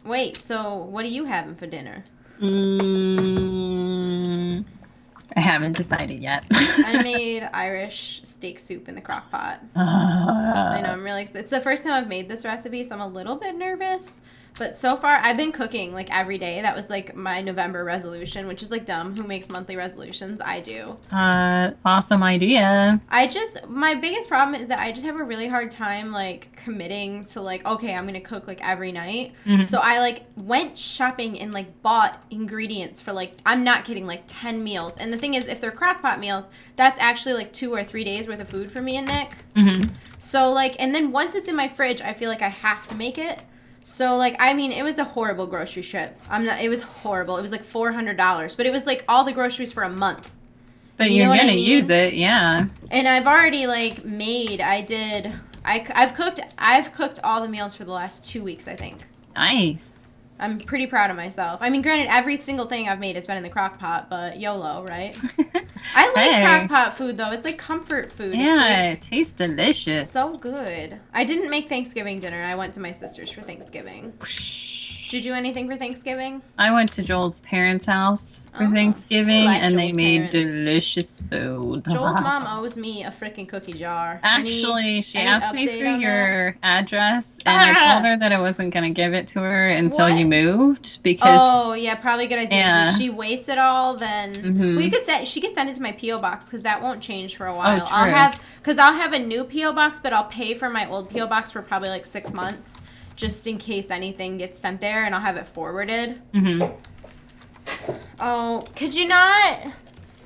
Wait, so what are you having for dinner? I haven't decided yet. I made Irish steak soup in the crock pot. I know, Uh, I'm really excited. It's the first time I've made this recipe, so I'm a little bit nervous. But so far, I've been cooking like every day. That was like my November resolution, which is like dumb. Who makes monthly resolutions? I do. awesome idea. My biggest problem is that I just have a really hard time like committing to like, okay, I'm gonna cook like every night. So Mhm. I like went shopping and like bought ingredients for like, I'm not kidding, like 10 meals. And the thing is, if they're crock pot meals, that's actually like 2 or 3 days worth of food for me and Nick. Mhm. So like, and then once it's in my fridge, I feel like I have to make it. So like, I mean, it was a horrible grocery trip. It was horrible. It was like $400, but it was like all the groceries for a month. But You know you're what I gonna use mean? it, yeah. And I've already like made. I've cooked all the meals for the last 2 weeks. I think. Nice. I'm pretty proud of myself. I mean, granted, every single thing I've made has been in the crock pot, but YOLO, right? I like crock Hey, pot food though. It's like comfort food. It's yeah, like it tastes so delicious. good. I didn't make Thanksgiving dinner. I went to my sister's for Thanksgiving. Did you do anything for Thanksgiving? I went to Joel's parents' house for Oh, I Thanksgiving like and they Joel's made parents. delicious food. Joel's mom owes me a freaking cookie jar. Actually, she Any asked me for update on that? your address, and I told Ah! her that I wasn't going to give it to her until you What? moved because, Oh, yeah, probably a good idea. Because if yeah, she waits it all, then well, hmm she could send it to my PO box because that won't change for a Oh, while. true. I'll have a new PO box, but I'll pay for my old PO box for probably like 6 months, just in case anything gets sent there, and I'll have it forwarded. hmm Oh, could you not?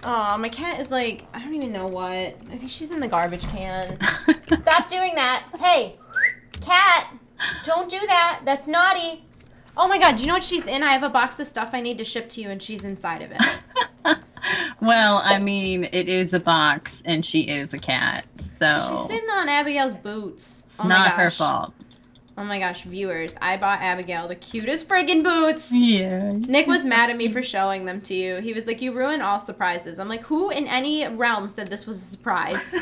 Oh, my cat is like, I don't even know what. I think she's in the garbage can. Stop doing that. Hey, cat, don't do that. That's naughty. Oh my god, do you know what she's in? I have a box of stuff I need to ship to you, and she's inside of it. Well, I mean, it is a box and she is a cat, She's so sitting on Abigail's boots. it's Oh my not her gosh. fault. Oh my gosh, viewers. I bought Abigail the cutest friggin' boots. Yeah. Nick was mad at me for showing them to you. He was like, you ruin all surprises. I'm like, who in any realm said this was a surprise?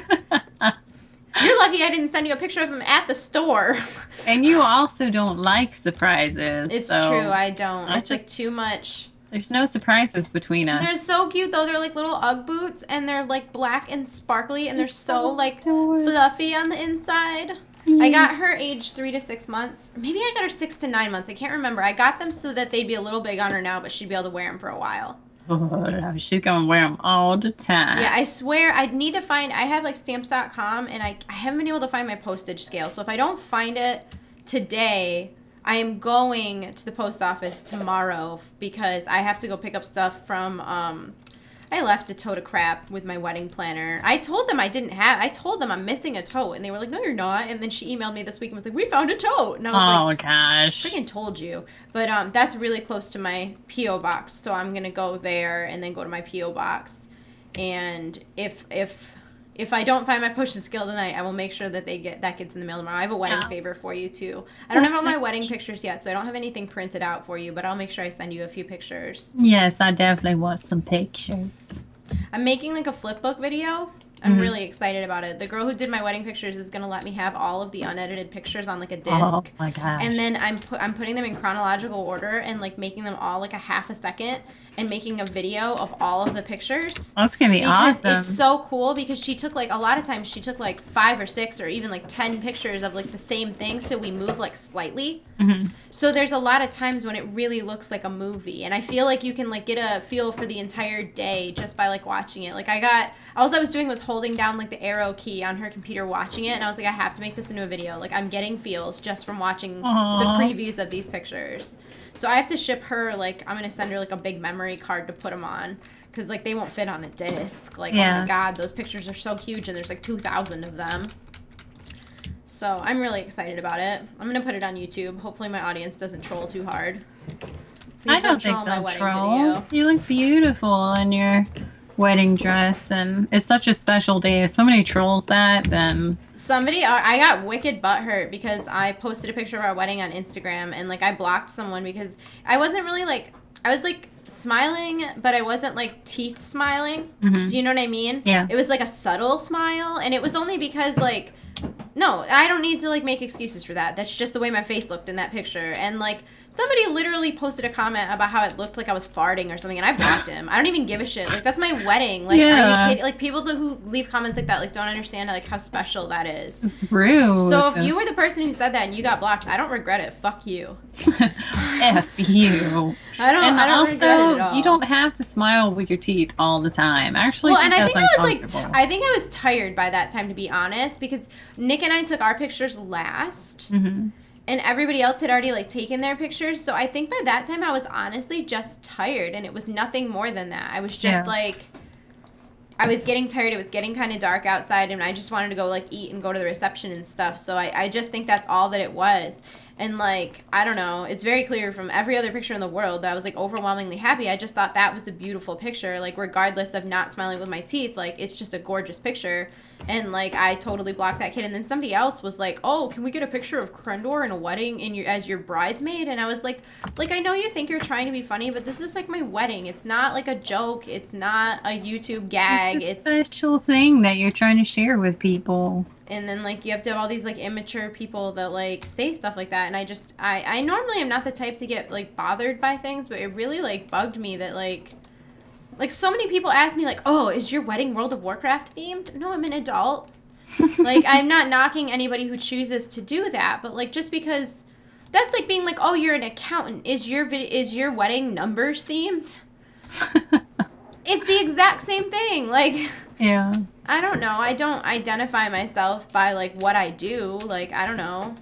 You're lucky I didn't send you a picture of them at the store. And you also don't like surprises, It's true, so I don't. I It's like just too much. there's no surprises between They're us. so cute though. They're like little Ugg boots and they're like black and sparkly and they're It's so so like adorable. fluffy on the inside. I Yeah. got her age 3 to 6 months. Maybe I got her 6 to 9 months. I can't remember. I got them so that they'd be a little big on her now, but she'd be able to wear them for a while. Oh, she's gonna wear them all the Yeah, time. I swear I need to find. I have like stamps.com and I haven't been able to find my postage scale. So if I don't find it today, I am going to the post office tomorrow because I have to go pick up stuff from I left a tote of crap with my wedding planner. I told them I told them I'm missing a tote and they were like, "No, you're not." And then she emailed me this week and was like, "We found a tote." And I was Oh like, gosh. freaking told you. But that's really close to my PO box, so I'm gonna go there and then go to my PO box. And if I don't find my postage scale tonight, I will make sure that that gets in the mail tomorrow. I have a wedding Yeah. favor for you too. I don't have all my wedding pictures yet, so I don't have anything printed out for you, but I'll make sure I send you a few pictures. Yes, I definitely want some pictures. I'm making like a flip book video. I'm Hmm really excited about it. The girl who did my wedding pictures is gonna let me have all of the unedited pictures on like a Oh disc, my and gosh. then I'm putting them in chronological order and like making them all like a half a second and making a video of all of the pictures That's gonna be because it's awesome. so cool because she took like a lot of times she took like 5 or 6 or even like 10 pictures of like the same thing, so we move like slightly. Hmm So there's a lot of times when it really looks like a movie, and I feel like you can like get a feel for the entire day just by like watching it. Like all I was doing was holding down like the arrow key on her computer watching it, and I was like, I have to make this into a video. Like I'm getting feels just from watching the Aw. previews of these pictures. So I have to ship her like I'm gonna send her like a big memory card to put them on. Because like they won't fit on a disc. Like oh my Yeah. god, those pictures are so huge, and there's like 2,000 of them. So I'm really excited about it. I'm gonna put it on YouTube. Hopefully my audience doesn't troll too hard. I Please don't don't think troll my they'll wedding troll. video. You look beautiful in your wedding dress, and it's such a special day. If somebody trolls that, then I got wicked butthurt because I posted a picture of our wedding on Instagram and like I blocked someone because I wasn't really like, I was like smiling, but I wasn't like teeth smiling. hmm Do you know what I mean? yeah. It was like a subtle smile, and it was only because like No, I don't need to, like, make excuses for that. That's just the way my face looked in that picture. And, like, somebody literally posted a comment about how it looked like I was farting or something, and I blocked him. I don't even give a shit. Like, that's my wedding. Like, Yeah. are you kidding? Like, people who leave comments like that, like, don't understand, like, how special that is. It's rude. So if you were the person who said that and you got blocked, I don't regret it. Fuck you. F you. I don't also, regret it at all. you don't have to smile with your teeth all the time. Actually, Well, and I that's think I was uncomfortable. I think I was tired by that time, to be honest, because Nick and I took our pictures last, Mhm. and everybody else had already, like, taken their pictures. So I think by that time I was honestly just tired, and it was nothing more than that. I was just like, I was getting tired. It was getting kind of dark outside, and I just wanted to go, like, eat and go to the reception and stuff. So I just think that's all that it was. And, like, I don't know. It's very clear from every other picture in the world that I was, like, overwhelmingly happy. I just thought that was a beautiful picture. Like, regardless of not smiling with my teeth, like, it's just a gorgeous picture. And, like, I totally blocked that kid. And then somebody else was like, oh, can we get a picture of Krendor in a wedding as your bridesmaid? And I was like, I know you think you're trying to be funny, but this is, like, my wedding. It's not, like, a joke. It's not a YouTube gag. It's a special thing that you're trying to share with people. And then, like, you have to have all these, like, immature people that, like, say stuff like that. And I normally am not the type to get, like, bothered by things, but it really, like, bugged me that, like, so many people ask me, like, oh, is your wedding World of Warcraft themed? No, I'm an adult. Like, I'm not knocking anybody who chooses to do that, but, like, just because that's like being like, oh, you're an accountant. Is your wedding numbers themed? It's the exact same thing. Like, yeah. I don't know. I don't identify myself by, like, what I do. Like, I don't know.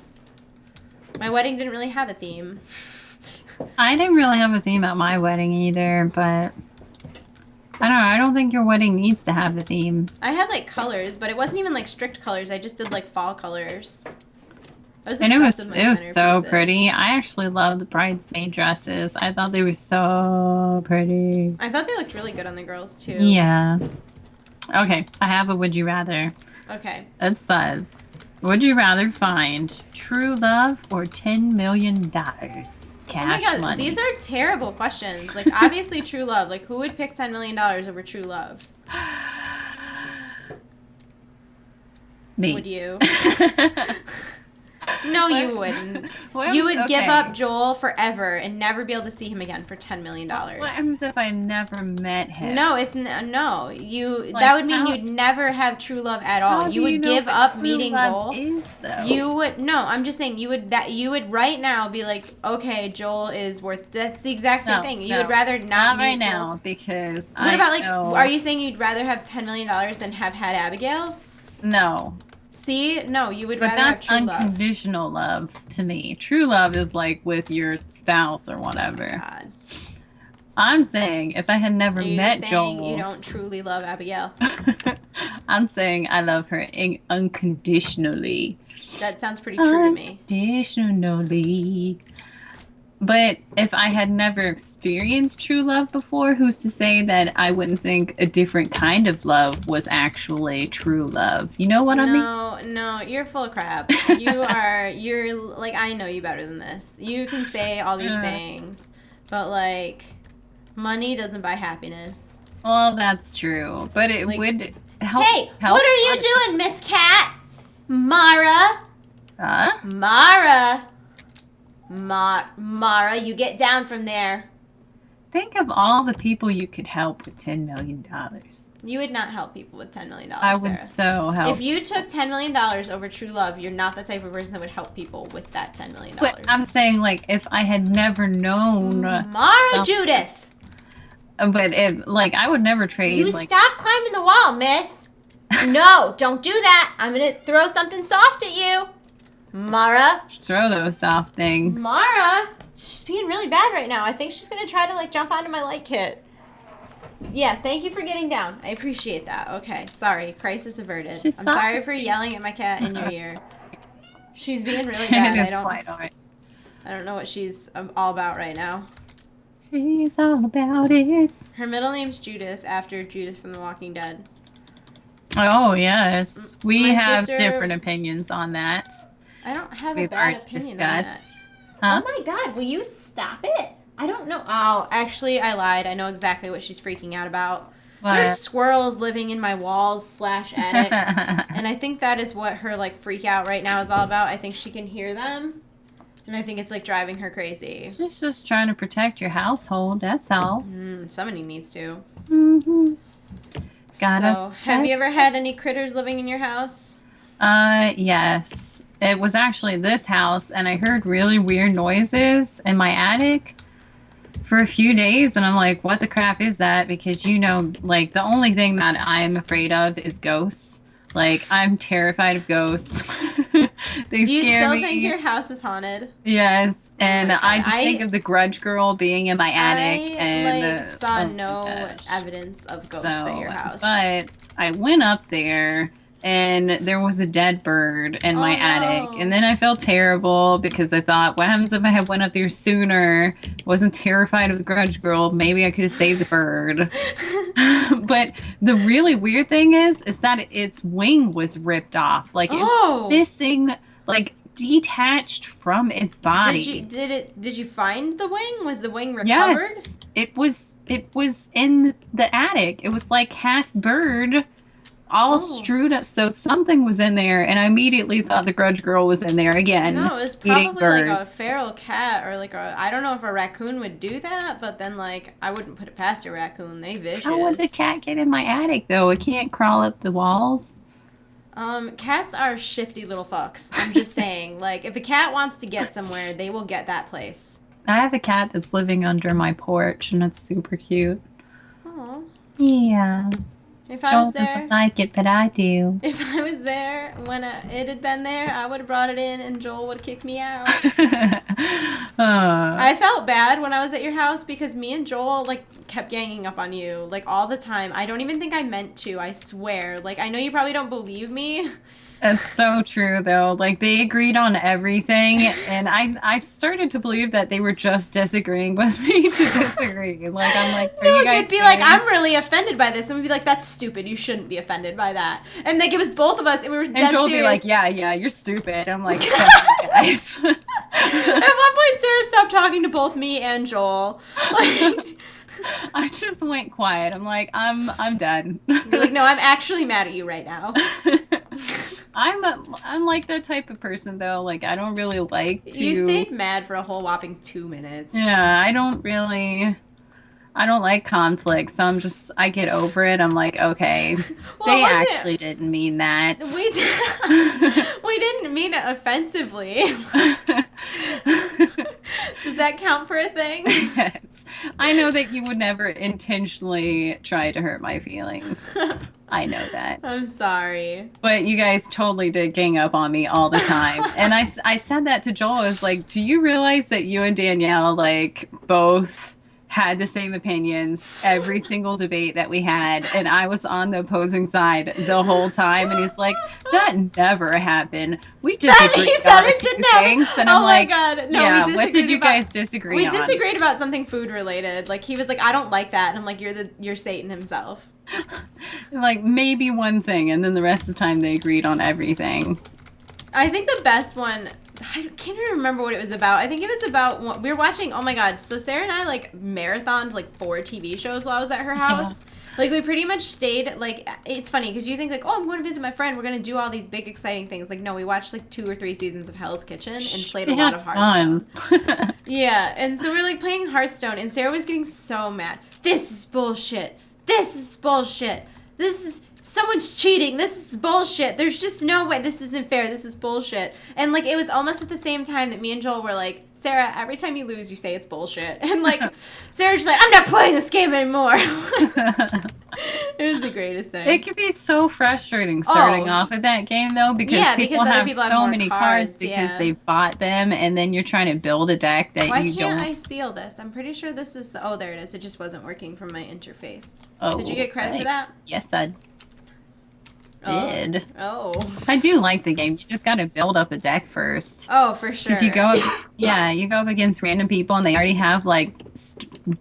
My wedding didn't really have a theme. I didn't really have a theme at my wedding either, but I don't know. I don't think your wedding needs to have a theme. I had, like, colors, but it wasn't even, like, strict colors. I just did, like, fall colors. I was And it was obsessed with my so centerpieces. pretty. I actually loved the bridesmaid dresses. I thought they were so pretty. I thought they looked really good on the girls, too. Yeah. Okay, I have a would you rather. Okay. It says, would you rather find true love or $10 million cash Oh my God, money? these are terrible questions. Like, obviously true love. Like, who would pick $10 million over true love? Me. Would you? No, you wouldn't. What You would give okay. up Joel forever and never be able to see him again for $10 million. What happens if I never met him? No, it's no. You Like, that would mean how- you'd never have true love at How all. do You would know give what up true meeting love Joel. is, though? You would no. I'm just saying you would right now be like, okay, Joel is worth. That's the exact same thing. You would rather not meet right Joel. now because What about, like, know... are you saying you'd rather have $10 million than have had Abigail? No. See, no, you would But rather have that's true love. unconditional love to me. True love is like with your spouse or whatever. God. I'm saying if I had never Are you met saying Joel, you don't truly love Abigail? I'm saying I love her unconditionally. That sounds pretty true to me. Unconditionally. But if I had never experienced true love before, who's to say that I wouldn't think a different kind of love was actually true love? You know what I mean? No, you're full of crap. You're like, I know you better than this. You can say all these things, but, like, money doesn't buy happiness. Well, that's true. But it Like, would help. Hey, what are you doing, Miss Cat? Mara? Huh? Mara, you get down from there. Think of all the people you could help with $10 million. You would not help people with $10 million, I would Sarah. so help. If you took $10 million over true love, you're not the type of person that would help people with that $10 million. But I'm saying, like, if I had never known... Mara Judith! But, I would never trade, You stop climbing the wall, miss! No, don't do that! I'm gonna throw something soft at you! Mara! throw those soft things. Mara! She's being really bad right now. I think she's gonna try to, like, jump onto my light kit. Yeah, thank you for getting down. I appreciate that. Okay, sorry. Crisis averted. She's I'm sorry for feisty. yelling at my cat in your ear. She's being really bad. It is quite all right. I don't know what she's all about right now. She's all about it. Her middle name's Judith, after Judith from The Walking Dead. Oh, yes. We My have sister- different opinions on that. I don't have a We've bad already opinion on that. discussed. Huh? Oh my God, will you stop it? I don't know. Oh, actually, I lied. I know exactly what she's freaking out about. There's What? squirrels living in my walls / attic, and I think that is what her like freak out right now is all about. I think she can hear them, and I think it's like driving her crazy. She's just trying to protect your household. That's all. Somebody needs to. Mm-hmm. Gotta So, have check. you ever had any critters living in your house? Yes. It was actually this house, and I heard really weird noises in my attic for a few days, and I'm like, what the crap is that? Because like the only thing that I'm afraid of is ghosts. Like, I'm terrified of ghosts. They Do you scare still think me. your house is haunted? Yes, Oh and my God. I just think of the Grudge Girl being in my attic, I and like saw oh my no gosh. evidence of ghosts at your house. But I went up there and there was a dead bird in my Oh, attic. no. And then I felt terrible because I thought, what happens if I had went up there sooner? Wasn't terrified of the Grudge Girl. Maybe I could have saved the bird. But the really weird thing is that its wing was ripped off. Like it was Oh. missing, like detached from its body. Did you find the wing? Was the wing recovered? Yes, it was in the attic. It was like half bird, all strewed up. So something was in there, and I immediately thought the Grudge Girl was in there again, No, it was eating probably like a birds. feral cat or like I don't know if a raccoon would do that, but then like I wouldn't put it past a raccoon. They vicious. How would the cat get in my attic though? It can't crawl up the walls. Cats are shifty little fucks. I'm just saying, like if a cat wants to get somewhere, they will get that place. I have a cat that's living under my porch, and it's super cute. Oh. Yeah, If I Joel was doesn't there, like it, but I do. if I was there when it had been there, I would have brought it in, and Joel would kick me out. I felt bad when I was at your house because me and Joel like kept ganging up on you like all the time. I don't even think I meant to, I swear. Like I know you probably don't believe me. It's so true though. Like they agreed on everything, and I started to believe that they were just disagreeing with me to disagree. Like I'm like, are No, you guys you'd be like, saying- I'm really offended by this, and we'd be like, that's stupid. You shouldn't be offended by that. And like it was both of us, and we were dead And Joel would be serious. like, yeah, you're stupid. I'm like, fuck you guys. At one point, Sarah stopped talking to both me and Joel. Like, I just went quiet. I'm like, I'm done. you're like, no, I'm actually mad at you right now. I'm like that type of person though. Like I don't really like to. You stayed mad for a whole whopping 2 minutes. Yeah, I don't like conflict, so I get over it. I'm like, okay, Well, they was it- actually didn't mean that. We didn't mean it offensively. Does that count for a thing? Yes. I know that you would never intentionally try to hurt my feelings. I know that. I'm sorry. But you guys totally did gang up on me all the time. And I said that to Joel. I was like, do you realize that you and Danielle, like, both had the same opinions every single debate that we had? And I was on the opposing side the whole time. And he's like, that never happened. We disagreed He on said a it few didn't happen. things. And I'm Oh like, my God. No, yeah, we what did disagreed you about- guys disagree We on? disagreed about something food related. Like he was like, I don't like that, and I'm like, you're Satan himself. Like, maybe one thing. And then the rest of the time they agreed on everything. I think the best one, I can't even remember what it was about. I think it was about, we were watching, oh my God, so Sarah and I like marathoned like 4 TV shows while I was at her house. Like we pretty much stayed, like, it's funny because you think like, oh, I'm going to visit my friend, we're going to do all these big exciting things. Like no, we watched like 2 or 3 seasons of Hell's Kitchen and played a lot of Hearthstone. Fun. Yeah, and so we're like playing Hearthstone, and Sarah was getting so mad. This is bullshit. This is bullshit. Someone's cheating. This is bullshit. There's just no way. This isn't fair. This is bullshit. And like it was almost at the same time that me and Joel were like, Sarah, every time you lose, you say it's bullshit. And like Sarah's just like, I'm not playing this game anymore. It was the greatest thing. It can be so frustrating starting Oh. off with that game though, because Yeah, people because other have people have so more many cards, cards because yeah. they bought them, and then you're trying to build a deck that Why you can't don't. I steal this? I'm pretty sure this is the. Oh, there it is. It just wasn't working from my interface. Oh, Did you get credit for that? thanks. Yes, I Oh. did. Oh. I do like the game. You just got to build up a deck first. Oh, for sure. Because you go up against random people, and they already have like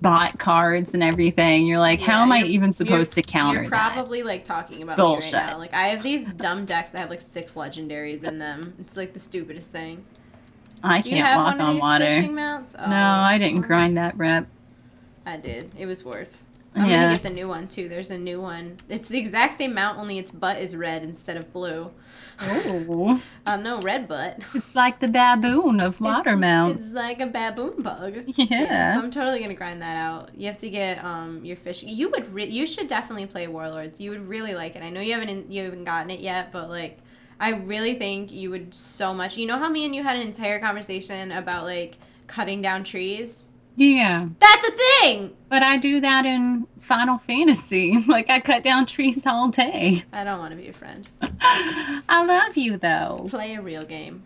bot cards and everything. You're like, how am I even supposed to counter You're that? probably like talking about Bullshit. me right now. Like I have these dumb decks that have like 6 legendaries in them. It's like the stupidest thing. I Do you can't have walk one of on these water. fishing mounts? Oh, No, I didn't grind that rep. I did. It was worth. I'm gonna Yeah. get the new one too. There's a new one. It's the exact same mount, only its butt is red instead of blue. Oh. No, red butt. It's like the baboon of water It's mounts. like a baboon bug. Yeah. So I'm totally gonna grind that out. You have to get your fish. You should definitely play Warlords. You would really like it. I know you haven't gotten it yet, but like I really think you would so much. You know how me and you had an entire conversation about like cutting down trees? Yeah. That's a thing. But I do that in Final Fantasy. Like I cut down trees all day. I don't want to be your friend. I love you though. Play a real game.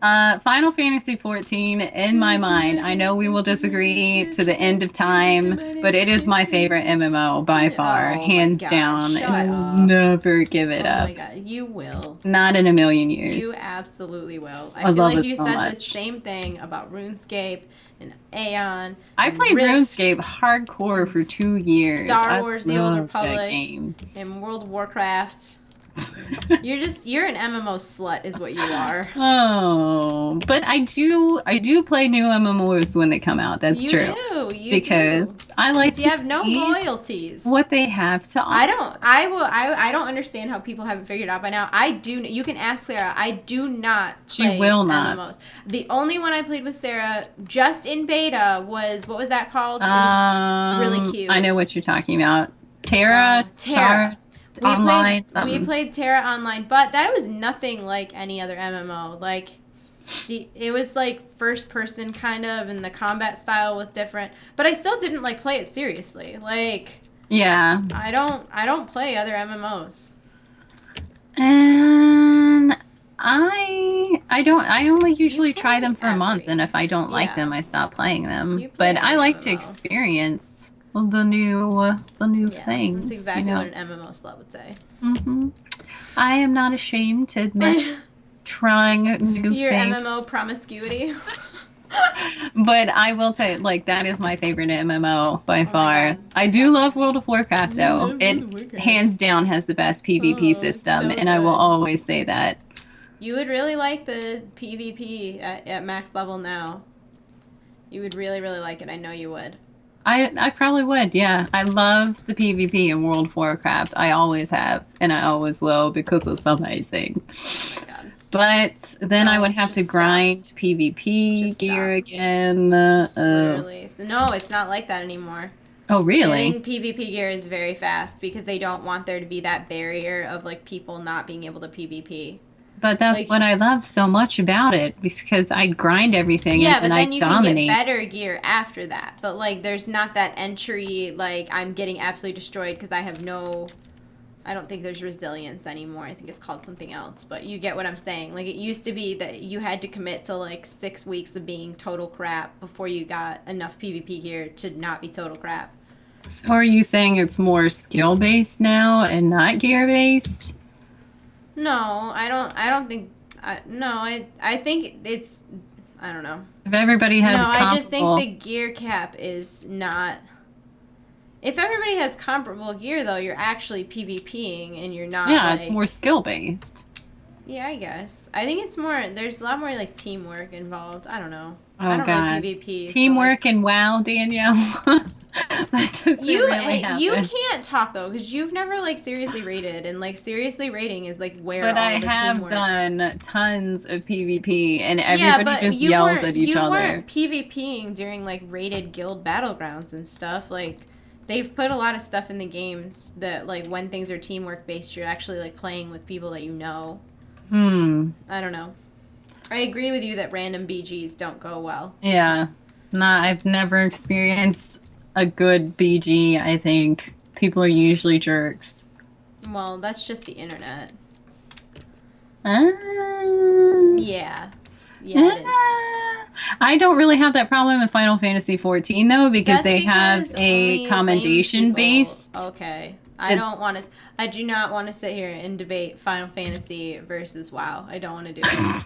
Final Fantasy 14, in my mind, I know we will disagree to the end of time, but it is my favorite MMO by far, Oh my hands God, down, shut and up. I'll never give it Oh up. my God, you will. Not in a million years. You absolutely will. I I feel love like it you so said the much. same thing about RuneScape and Aeon. I and played Rift RuneScape hardcore for 2 years. Star I Wars: The Old love that Republic. game. and World of Warcraft. You're an MMO slut is what you are. Oh, but I do play new MMOs when they come out. That's You true. do. You Because do. I like You to have no see loyalties. what they have to offer. I don't understand how people haven't figured out by now. I do. You can ask Sarah. I do not She play will not. MMOs. The only one I played with Sarah just in beta was, what was that called? It was really cute. I know what you're talking about. Terra. Online. We played Terra Online, but that was nothing like any other MMO. Like, it was like first person kind of, and the combat style was different. But I still didn't like play it seriously. Like, Yeah. I don't play other MMOs. And I only usually try them for a month, and if I don't like Yeah. them, I stop playing them. You play But I every like to MMO. experience the new Yeah, things. that's exactly you know? what an MMO slut would say. I am not ashamed to admit trying new Your things. MMO promiscuity. But I will say, like, that is my favorite MMO by far. God. I do love World of Warcraft, I though. love World of Warcraft. It hands down has the best PvP Oh, system, so and I will good. always say that. You would really like the PvP at max level now. You would really, really like it. I know you would. I probably would, yeah. I love the PvP in World of Warcraft. I always have, and I always will because it's amazing. Oh my God. But then I No, would have to just grind PvP Just gear stop. again. Literally. No, it's not like that anymore. Oh, really? Getting PvP gear is very fast because they don't want there to be that barrier of like people not being able to PvP. But that's Like- what I love so much about it because I grind everything Yeah, and but then then I you dominate. can get better gear after that. But like, there's not that entry like I'm getting absolutely destroyed because I have no. I don't think there's resilience anymore. I think it's called something else. But you get what I'm saying. Like, it used to be that you had to commit to like 6 weeks of being total crap before you got enough PvP gear to not be total crap. So are you saying it's more skill based now and not gear based? No, I don't think. I think it's. I don't know. If everybody has No, I just think comparable- the gear cap is not. If everybody has comparable gear, though, you're actually PvPing and you're not. yeah, like, it's more skill based. Yeah, I guess. I think it's more. There's a lot more like teamwork involved. I don't know. Oh, I don't God. really PvP. so, Teamwork and WoW, Danielle. That doesn't You really happen. you can't talk though because you've never like seriously rated and like seriously rating is like where. But all I the have teamwork. done tons of PvP, and Yeah, everybody but just you yells weren't- at each you other. weren't PvPing during like rated guild battlegrounds and stuff. Like they've put a lot of stuff in the games that like when things are teamwork based, you're actually like playing with people that you know. I don't know. I agree with you that random BGs don't go well. Yeah. Nah, I've never experienced a good BG, I think. People are usually jerks. Well, that's just the internet. Uh, Yeah. Yeah, it is. I don't really have that problem in Final Fantasy 14 though, because That's they have because a only lame commendation people- based. Okay. I It's- don't want to. I do not want to sit here and debate Final Fantasy versus WoW. I don't want to do it.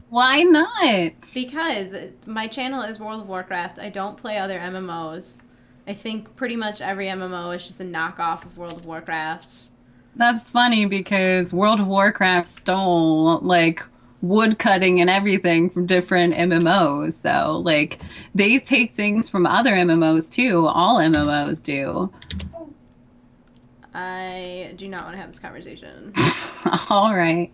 Why not? Because my channel is World of Warcraft. I don't play other MMOs. I think pretty much every MMO is just a knockoff of World of Warcraft. That's funny because World of Warcraft stole like wood cutting and everything from different MMOs though. Like they take things from other MMOs too. All MMOs do. I do not want to have this conversation. All right.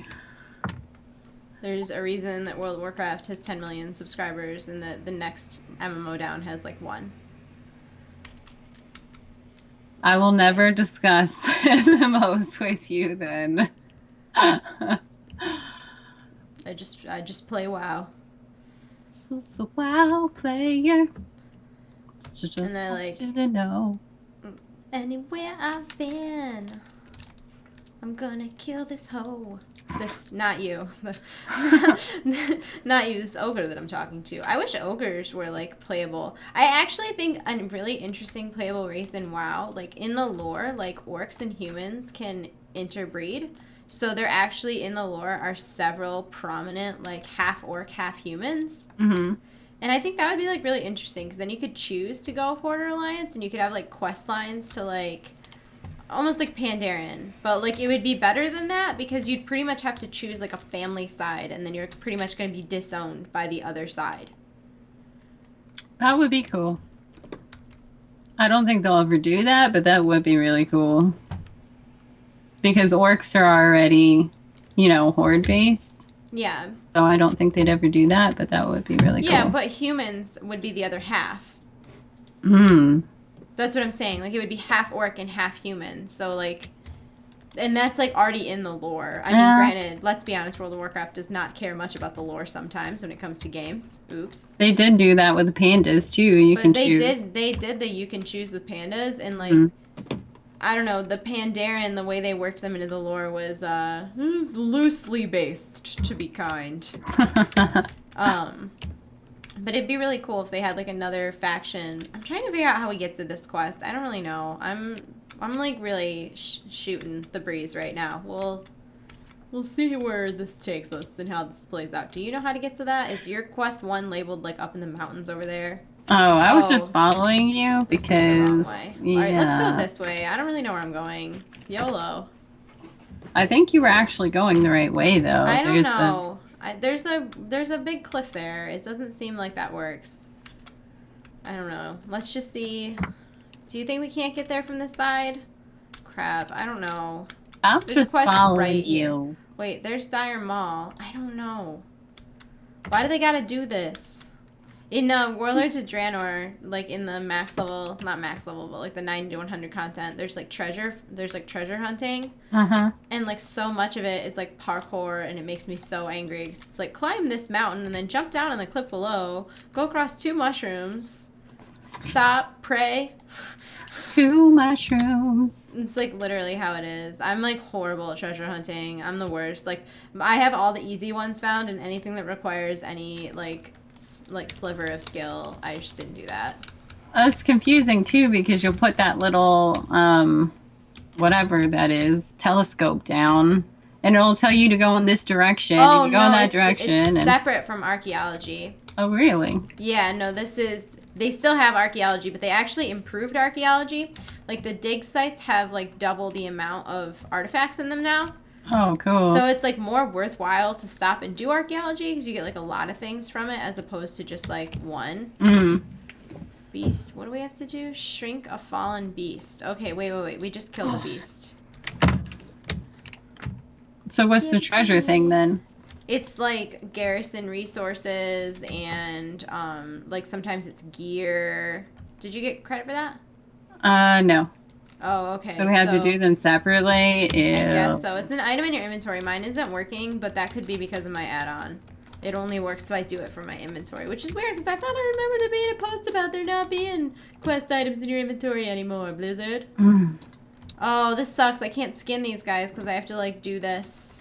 There's a reason that World of Warcraft has 10 million subscribers and that the next MMO down has like 1. I will never discuss MMOs with you then. I just play WoW. Just a WoW player. Just And I want you to know. Anywhere I've been, I'm gonna kill this hoe. This, not you. Not you, this ogre that I'm talking to. I wish ogres were, like, playable. I actually think a really interesting playable race in WoW, like, in the lore, like, orcs and humans can interbreed. So there actually, in the lore, are several prominent, like, half orc, half humans. Mm-hmm. And I think that would be, like, really interesting, because then you could choose to go Border Alliance, and you could have, like, quest lines to, like, almost like Pandaren, but like it would be better than that because you'd pretty much have to choose like a family side and then you're pretty much going to be disowned by the other side. That would be cool. I don't think they'll ever do that, but that would be really cool. Because orcs are already, horde based. Yeah. So I don't think they'd ever do that, but that would be really cool. Yeah, but humans would be the other half. Hmm. That's what I'm saying. Like, it would be half orc and half human. So, like, and that's, like, already in the lore. I mean, granted, let's be honest, World of Warcraft does not care much about the lore sometimes when it comes to games. Oops. They did do that with the pandas, too. You can choose. They did that you can choose with pandas. And, like, I don't know, the Pandaren, the way they worked them into the lore was loosely based, to be kind. But it'd be really cool if they had, like, another faction. I'm trying to figure out how we get to this quest. I don't really know. I'm like, really shooting the breeze right now. We'll see where this takes us and how this plays out. Do you know how to get to that? Is your quest 1 labeled, like, up in the mountains over there? Oh, I was just following you because... This is the wrong way. Yeah. All right, let's go this way. I don't really know where I'm going. YOLO. I think you were actually going the right way, though. I don't know. There's a big cliff there. It doesn't seem like that works. I don't know. Let's just see. Do you think we can't get there from this side? Crap. I don't know. I'm just following you. Wait, there's Dire Maul. I don't know. Why do they gotta do this? In Warlords of Draenor, like in the max level, not max level, but like the 90 to 100 content, there's like treasure hunting. Uh-huh. And like so much of it is like parkour and it makes me so angry. It's like climb this mountain and then jump down on the cliff below, go across 2 mushrooms, stop, pray. 2 mushrooms. It's like literally how it is. I'm like horrible at treasure hunting. I'm the worst. Like I have all the easy ones found and anything that requires any like sliver of skill, I just didn't do that. It's confusing too because you'll put that little whatever that is telescope down and it'll tell you to go in this direction and you go in that direction. It's separate from archaeology. Oh really? Yeah, no, they still have archaeology, but they actually improved archaeology. Like the dig sites have like double the amount of artifacts in them now. Oh, cool. So it's like more worthwhile to stop and do archaeology because you get like a lot of things from it as opposed to just like one. Beast. What do we have to do? Shrink a fallen beast. Okay, wait. We just killed a beast. So what's the treasure thing then? It's like garrison resources and like sometimes it's gear. Did you get credit for that? No. Oh, okay. So we have to do them separately? Ew. I guess so. It's an item in your inventory. Mine isn't working, but that could be because of my add-on. It only works if I do it from my inventory, which is weird because I thought I remember there being a post about there not being quest items in your inventory anymore, Blizzard. Oh, this sucks. I can't skin these guys because I have to, like, do this.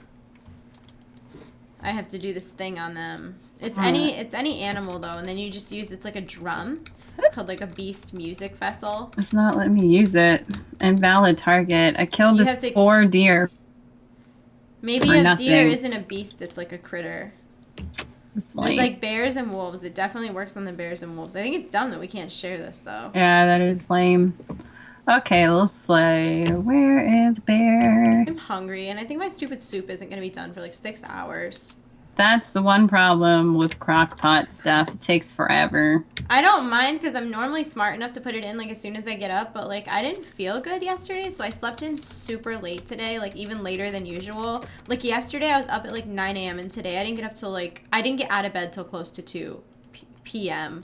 I have to do this thing on them. It's any animal, though, and then you just use, it's like a drum. It's called like a beast music vessel. It's not letting me use it. Invalid target. I killed this 4 deer. Maybe a deer isn't a beast, it's like a critter. There's like bears and wolves. It definitely works on the bears and wolves. I think it's dumb that we can't share this though. Yeah, that is lame. Okay, let's play. Where is bear? I'm hungry and I think my stupid soup isn't going to be done for like 6 hours. That's the one problem with crock pot stuff. It takes forever. I don't mind because I'm normally smart enough to put it in like as soon as I get up, but like I didn't feel good yesterday, so I slept in super late today, like even later than usual. Like yesterday I was up at like 9 a.m. and today I didn't get up till like, I didn't get out of bed till close to 2 p.m.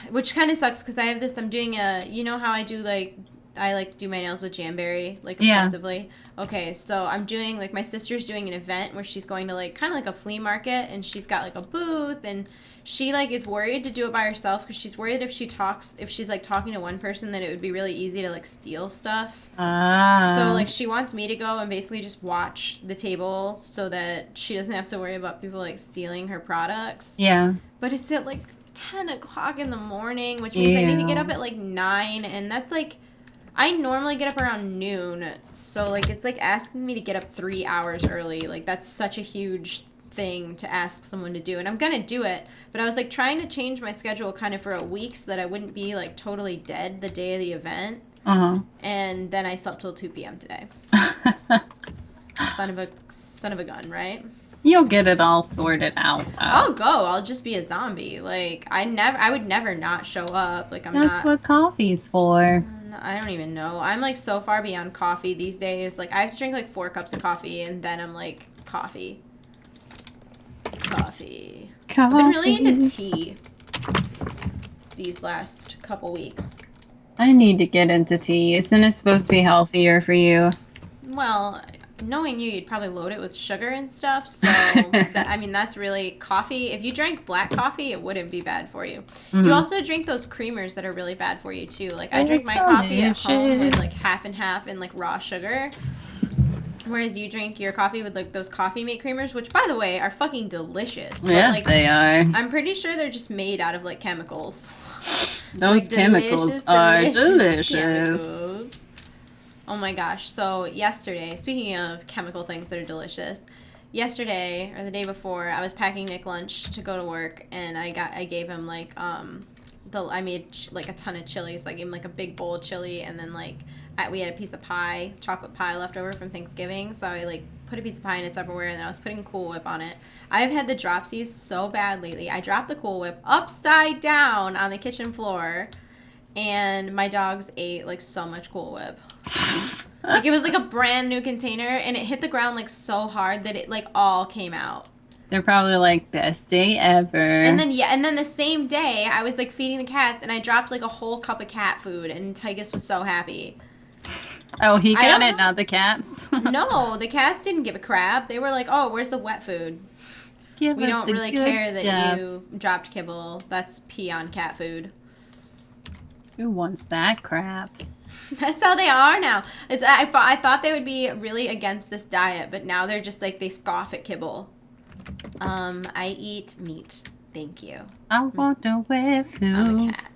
Which kind of sucks because I have this, I'm doing a, you know how I do like, I like do my nails with Jamberry, like obsessively. Yeah. Okay, so I'm doing, like my sister's doing an event where she's going to like, kind of like a flea market, and she's got like a booth, and she like is worried to do it by herself because she's worried if she's like talking to one person that it would be really easy to like steal stuff. So like she wants me to go and basically just watch the table so that she doesn't have to worry about people like stealing her products. Yeah. But it's at like 10 o'clock in the morning, which means I need to get up at like 9, and that's like, I normally get up around noon, so like it's like asking me to get up 3 hours early. Like that's such a huge thing to ask someone to do, and I'm gonna do it, but I was like trying to change my schedule kind of for a week so that I wouldn't be like totally dead the day of the event. And then I slept till 2 p.m. today. Son of a gun, right? You'll get it all sorted out. I'll go. I'll just be a zombie. Like I would never not show up. Like That's what coffee's for. I don't even know. I'm like so far beyond coffee these days. Like I have to drink like 4 cups of coffee and then I'm like coffee. I've been really into tea these last couple weeks. I need to get into tea. Isn't it supposed to be healthier for you? Well, knowing you, you'd probably load it with sugar and stuff. So, I mean, that's really coffee. If you drank black coffee, it wouldn't be bad for you. You also drink those creamers that are really bad for you, too. Like, I drink my coffee at home with, like, half and half and, like, raw sugar. Whereas you drink your coffee with, like, those Coffee Mate creamers, which, by the way, are fucking delicious. But, yes, like, they are. I'm pretty sure they're just made out of, like, chemicals. Those like, chemicals are delicious. Chemicals. Oh my gosh. So yesterday, speaking of chemical things that are delicious, yesterday or the day before, I was packing Nick lunch to go to work, and I gave him like I made like a ton of chili, so I gave him like a big bowl of chili, and then like we had a piece of pie, chocolate pie left over from Thanksgiving, so I like put a piece of pie in its Tupperware, and then I was putting Cool Whip on it. I've had the dropsies so bad lately. I dropped the Cool Whip upside down on the kitchen floor, and my dogs ate like so much Cool Whip. Like it was like a brand new container, and it hit the ground like so hard that it like all came out. They're probably like best day ever. And then the same day I was like feeding the cats, and I dropped like a whole cup of cat food, and Tigus was so happy. Oh, he got it, not the cats. No, the cats didn't give a crap. They were like, "Oh, where's the wet food? We don't really care that you dropped kibble. That's pee on cat food." Who wants that crap? That's how they are now. I thought they would be really against this diet, but now they're just like, they scoff at kibble. I eat meat. Thank you. I want to wear food. I'm a cat.